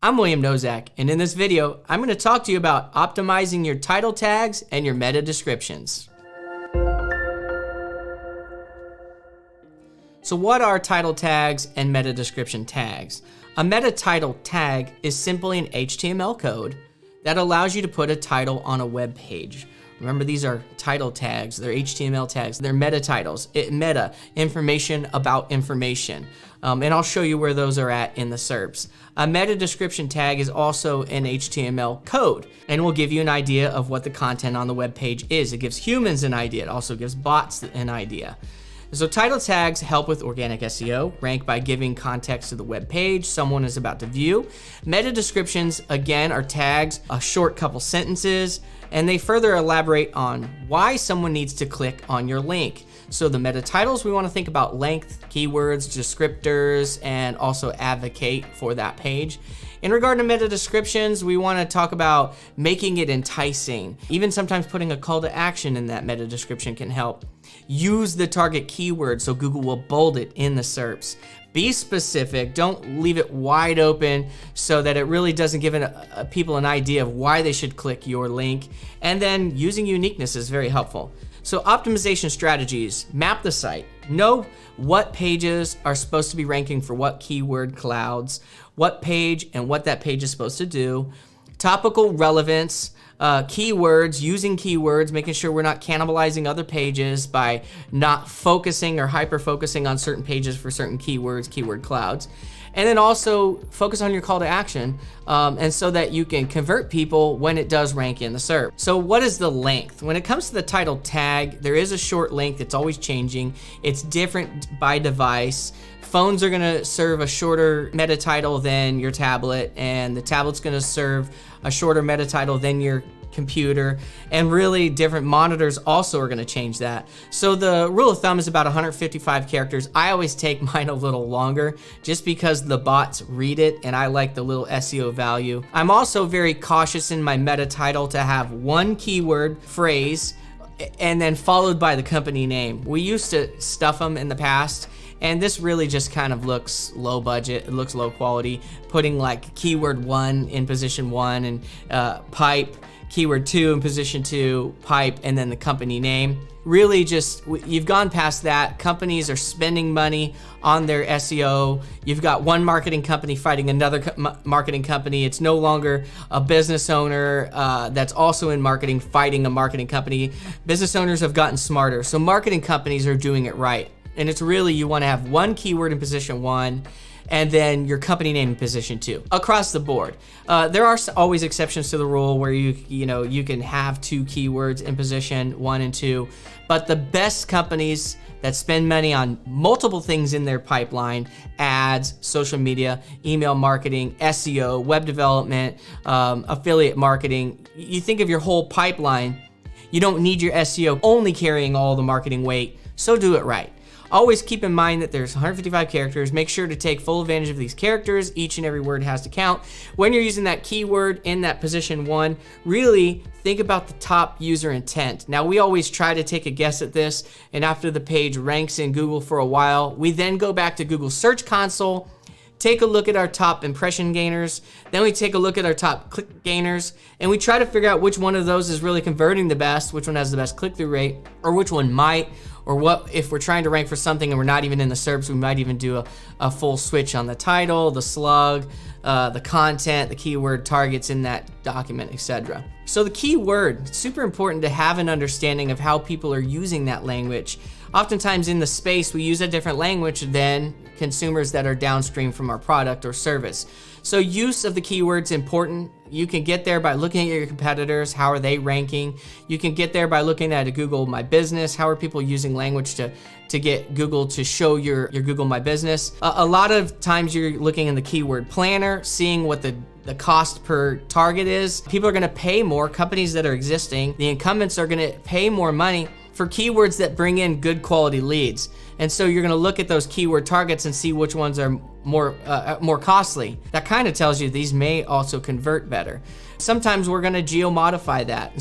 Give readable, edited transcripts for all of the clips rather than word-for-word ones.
I'm William Nozak, and in this video, I'm going to talk to you about optimizing your title tags and your meta descriptions. So what are title tags and meta description tags? A meta title tag is simply an HTML code that allows you to put a title on a web page. Remember, these are title tags, they're HTML tags, they're meta titles. Meta, information about information. And I'll show you where those are at in the SERPs. A meta description tag is also an HTML code and will give you an idea of what the content on the web page is. It gives humans an idea, it also gives bots an idea. So title tags help with organic SEO, rank by giving context to the web page someone is about to view. Meta descriptions, again, are tags, a short couple sentences, and they further elaborate on why someone needs to click on your link. So the meta titles, we want to think about length, keywords, descriptors, and also advocate for that page. In regard to meta descriptions, we want to talk about making it enticing. Even sometimes putting a call to action in that meta description can help. Use the target keyword so Google will bold it in the SERPs. Be specific, don't leave it wide open so that it really doesn't give people an idea of why they should click your link. And then using uniqueness is very helpful. So optimization strategies, map the site. Know what pages are supposed to be ranking for what keyword clouds, what page and what that page is supposed to do. Topical relevance, keywords, using keywords, making sure we're not cannibalizing other pages by not focusing or hyper-focusing on certain pages for certain keywords, keyword clouds. And then also focus on your call to action, and so that you can convert people when it does rank in the SERP. So what is the length? When it comes to the title tag, there is a short length, it's always changing. It's different by device. Phones are gonna serve a shorter meta title than your tablet, and the tablet's gonna serve a shorter meta title than your computer, and really different monitors also are gonna change that. So the rule of thumb is about 155 characters. I always take mine a little longer just because the bots read it and I like the little SEO value. I'm also very cautious in my meta title to have one keyword phrase and then followed by the company name. We used to stuff them in the past, and this really just kind of looks low budget, it looks low quality, putting like keyword 1 in position 1 and pipe, keyword 2 in position 2, pipe, and then the company name. Really just, you've gone past that. Companies are spending money on their SEO. You've got one marketing company fighting another marketing company. It's no longer a business owner that's also in marketing fighting a marketing company. Business owners have gotten smarter, so marketing companies are doing it right. And it's really, you want to have one keyword in position 1 and then your company name in position 2 across the board. There are always exceptions to the rule where you can have 2 keywords in position 1 and 2, but the best companies that spend money on multiple things in their pipeline, ads, social media, email marketing, SEO, web development, affiliate marketing, you think of your whole pipeline, you don't need your SEO only carrying all the marketing weight, so do it right. Always keep in mind that there's 155 characters. Make sure to take full advantage of these characters. Each and every word has to count. When you're using that keyword in that position 1, really think about the top user intent. Now, we always try to take a guess at this, and after the page ranks in Google for a while, we then go back to Google Search Console, take a look at our top impression gainers, then we take a look at our top click gainers, and we try to figure out which one of those is really converting the best, which one has the best click-through rate, or which one might, or what if we're trying to rank for something and we're not even in the SERPs, we might even do a full switch on the title, the slug, the content, the keyword targets in that document, etc. So the keyword, it's super important to have an understanding of how people are using that language. Oftentimes in the space, we use a different language than consumers that are downstream from our product or service. So use of the keyword's important. You can get there by looking at your competitors, how are they ranking? You can get there by looking at a Google My Business, how are people using language to get Google to show your Google My Business. A lot of times you're looking in the keyword planner, seeing what the cost per target is. People are gonna pay more, companies that are existing, the incumbents are gonna pay more money for keywords that bring in good quality leads. And so you're gonna look at those keyword targets and see which ones are more costly. That kind of tells you these may also convert better. Sometimes we're going to geo-modify that.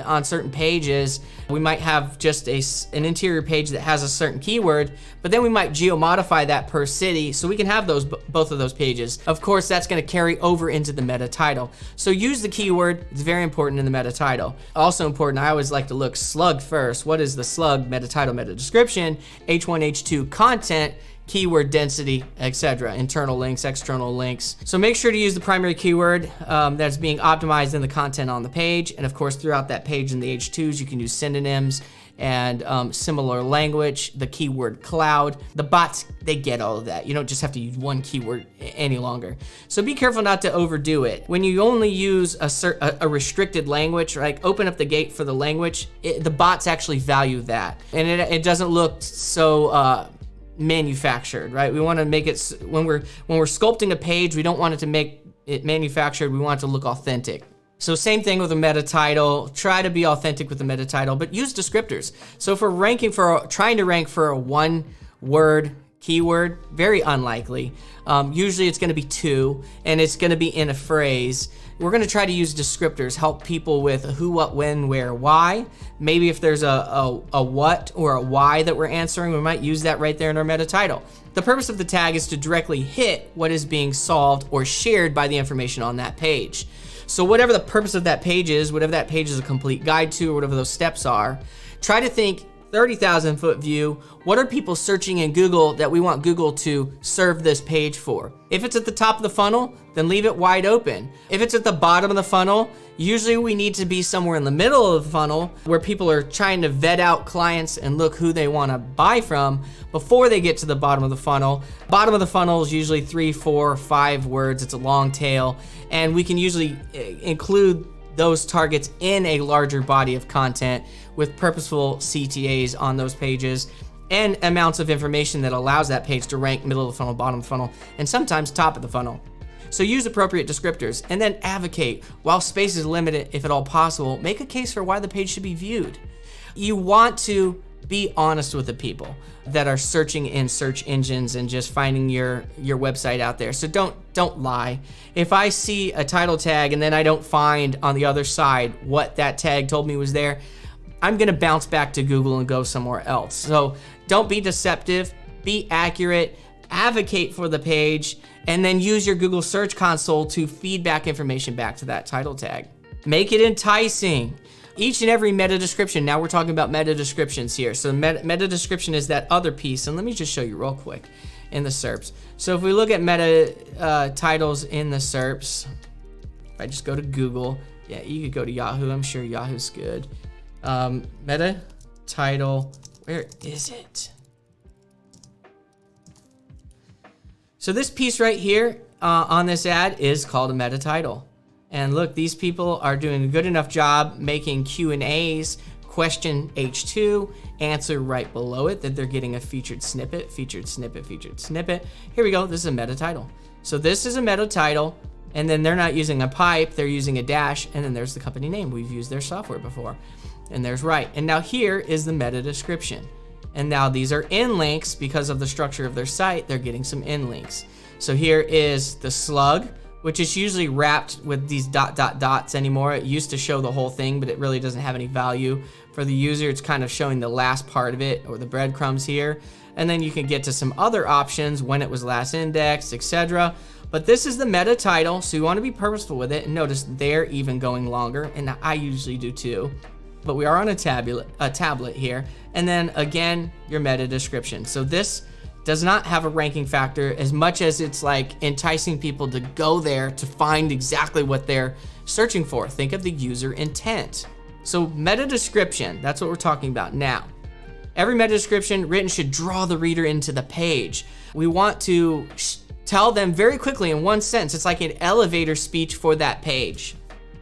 On certain pages, we might have just an interior page that has a certain keyword, but then we might geo-modify that per city so we can have both of those pages. Of course, that's going to carry over into the meta title. So use the keyword. It's very important in the meta title. Also important, I always like to look slug first. What is the slug? Meta title, meta description, H1, H2 content, keyword density, etc. Internal links, external links. So make sure to use the primary keyword that's being optimized in the content on the page. And of course, throughout that page in the H2s, you can use synonyms and similar language, the keyword cloud. The bots, they get all of that. You don't just have to use one keyword any longer. So be careful not to overdo it. When you only use a restricted language, like open up the gate for the language, the bots actually value that. And it doesn't look so manufactured, right? We want to make it, when we're sculpting a page, we don't want it to make it manufactured. We want it to look authentic. So same thing with a meta title. Try to be authentic with the meta title, but use descriptors. So if we're trying to rank for a one word keyword, very unlikely. Usually it's going to be two, and it's going to be in a phrase. We're going to try to use descriptors, help people with who, what, when, where, why. Maybe if there's a what or a why that we're answering, we might use that right there in our meta title. The purpose of the tag is to directly hit what is being solved or shared by the information on that page. So whatever the purpose of that page is, whatever that page is a complete guide to, or whatever those steps are, try to think 30,000 foot view. What are people searching in Google that we want Google to serve this page for? If it's at the top of the funnel, then leave it wide open. If it's at the bottom of the funnel, usually we need to be somewhere in the middle of the funnel where people are trying to vet out clients and look who they want to buy from before they get to the bottom of the funnel. Bottom of the funnel is usually 3, 4, 5 words. It's a long tail, and we can usually include those targets in a larger body of content with purposeful CTAs on those pages and amounts of information that allows that page to rank middle of the funnel, bottom of the funnel, and sometimes top of the funnel. So use appropriate descriptors and then advocate. While space is limited, if at all possible, make a case for why the page should be viewed. You want to be honest with the people that are searching in search engines and just finding your website out there. So don't lie. If I see a title tag and then I don't find on the other side what that tag told me was there, I'm gonna bounce back to Google and go somewhere else. So don't be deceptive, be accurate, advocate for the page, and then use your Google Search Console to feed back information back to that title tag. Make it enticing. Each and every meta description, now we're talking about meta descriptions here. So meta description is that other piece, and let me just show you real quick in the SERPs. So if we look at meta titles in the SERPs, if I just go to Google, yeah, you could go to Yahoo, I'm sure Yahoo's good. Meta title, where is it? So this piece right here on this ad is called a meta title. And look, these people are doing a good enough job making Q&As, question H2, answer right below it, that they're getting a featured snippet, featured snippet, featured snippet. Here we go, this is a meta title. So this is a meta title, and then they're not using a pipe, they're using a dash, and then there's the company name. We've used their software before. And there's right. And now here is the meta description. And now these are in links because of the structure of their site, they're getting some in links. So here is the slug, which is usually wrapped with these dots anymore. It used to show the whole thing, but it really doesn't have any value for the user. It's kind of showing the last part of it, or the breadcrumbs here. And then you can get to some other options, when it was last indexed, etc. But this is the meta title, so you want to be purposeful with it. And notice they're even going longer, and I usually do too. But we are on a tablet here. And then again, your meta description. So this does not have a ranking factor as much as it's like enticing people to go there to find exactly what they're searching for. Think of the user intent. So meta description, that's what we're talking about now. Every meta description written should draw the reader into the page. We want to tell them very quickly in one sentence. It's like an elevator speech for that page.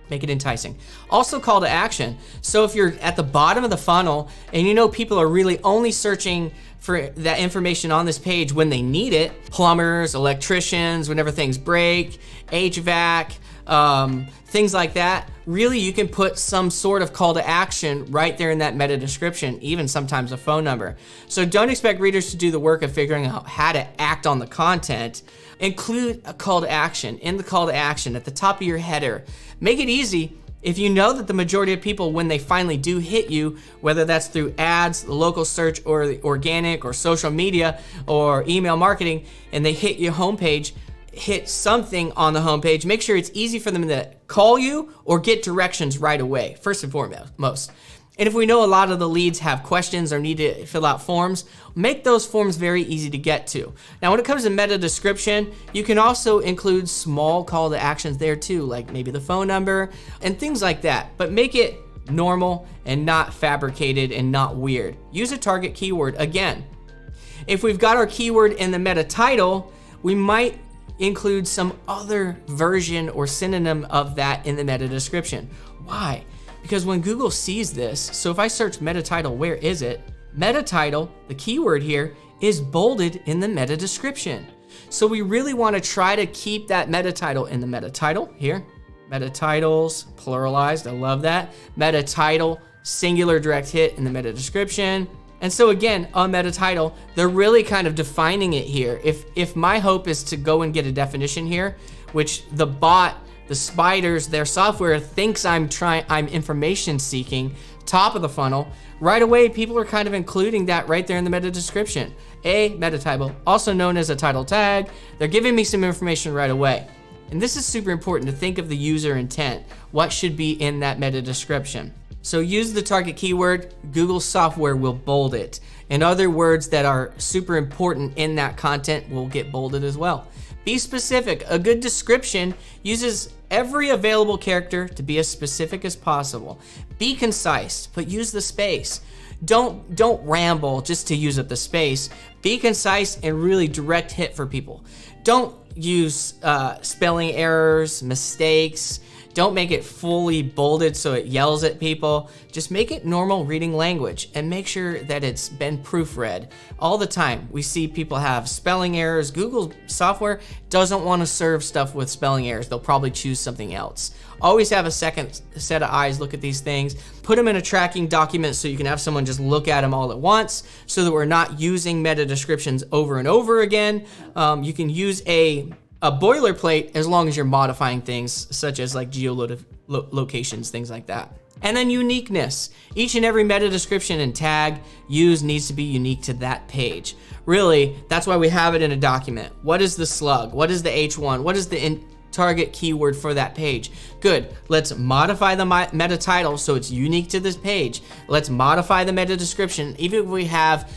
Make it enticing. Also call to action. So if you're at the bottom of the funnel and you know people are really only searching for that information on this page when they need it, plumbers, electricians, whenever things break, HVAC, things like that, really you can put some sort of call to action right there in that meta description, even sometimes a phone number. So don't expect readers to do the work of figuring out how to act on the content. Include a call to action in the call to action at the top of your header. Make it easy. If you know that the majority of people, when they finally do hit you, whether that's through ads, the local search, or the organic, or social media, or email marketing, and they hit your homepage, hit something on the homepage, make sure it's easy for them to call you or get directions right away, first and foremost. And if we know a lot of the leads have questions or need to fill out forms, make those forms very easy to get to. Now, when it comes to meta description, you can also include small call to actions there too, like maybe the phone number and things like that, but make it normal and not fabricated and not weird. Use a target keyword again. If we've got our keyword in the meta title, we might include some other version or synonym of that in the meta description. Why? Because when Google sees this, so if I search meta title, where is it? Meta title, the keyword here, is bolded in the meta description. So we really want to try to keep that meta title in the meta title here. Meta titles, pluralized, I love that. Meta title, singular direct hit in the meta description. And so again, a meta title, they're really kind of defining it here. If my hope is to go and get a definition here, which the bot, the spiders, their software thinks I'm information seeking, top of the funnel, right away people are kind of including that right there in the meta description. A meta title, also known as a title tag, they're giving me some information right away. And this is super important to think of the user intent, what should be in that meta description. So use the target keyword, Google software will bold it. And other words that are super important in that content will get bolded as well. Be specific. A good description uses every available character to be as specific as possible. Be concise, but use the space. Don't ramble just to use up the space. Be concise and really direct hit for people. Don't use spelling errors, mistakes. Don't make it fully bolded so it yells at people. Just make it normal reading language and make sure that it's been proofread. All the time, we see people have spelling errors. Google software doesn't want to serve stuff with spelling errors. They'll probably choose something else. Always have a second set of eyes look at these things. Put them in a tracking document so you can have someone just look at them all at once so that we're not using meta descriptions over and over again. You can use a boilerplate as long as you're modifying things such as like geolocations, things like that. And then uniqueness. Each and every meta description and tag used needs to be unique to that page. Really, that's why we have it in a document. What is the slug? What is the H1? What is the target keyword for that page? Good, let's modify the meta title so it's unique to this page. Let's modify the meta description. Even if we have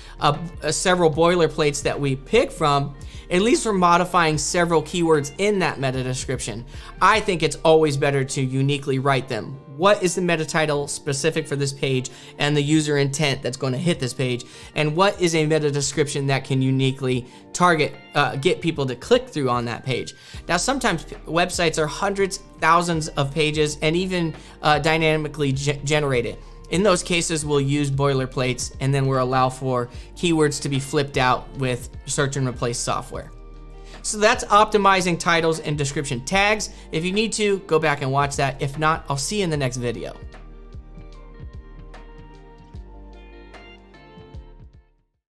several boilerplates that we pick from, at least we're modifying several keywords in that meta description. I think it's always better to uniquely write them. What is the meta title specific for this page and the user intent that's going to hit this page? And what is a meta description that can uniquely target, get people to click through on that page? Now, sometimes websites are hundreds, thousands of pages and even dynamically generated. In those cases, we'll use boilerplates and then we'll allow for keywords to be flipped out with search and replace software. So that's optimizing titles and description tags. If you need to, go back and watch that. If not, I'll see you in the next video.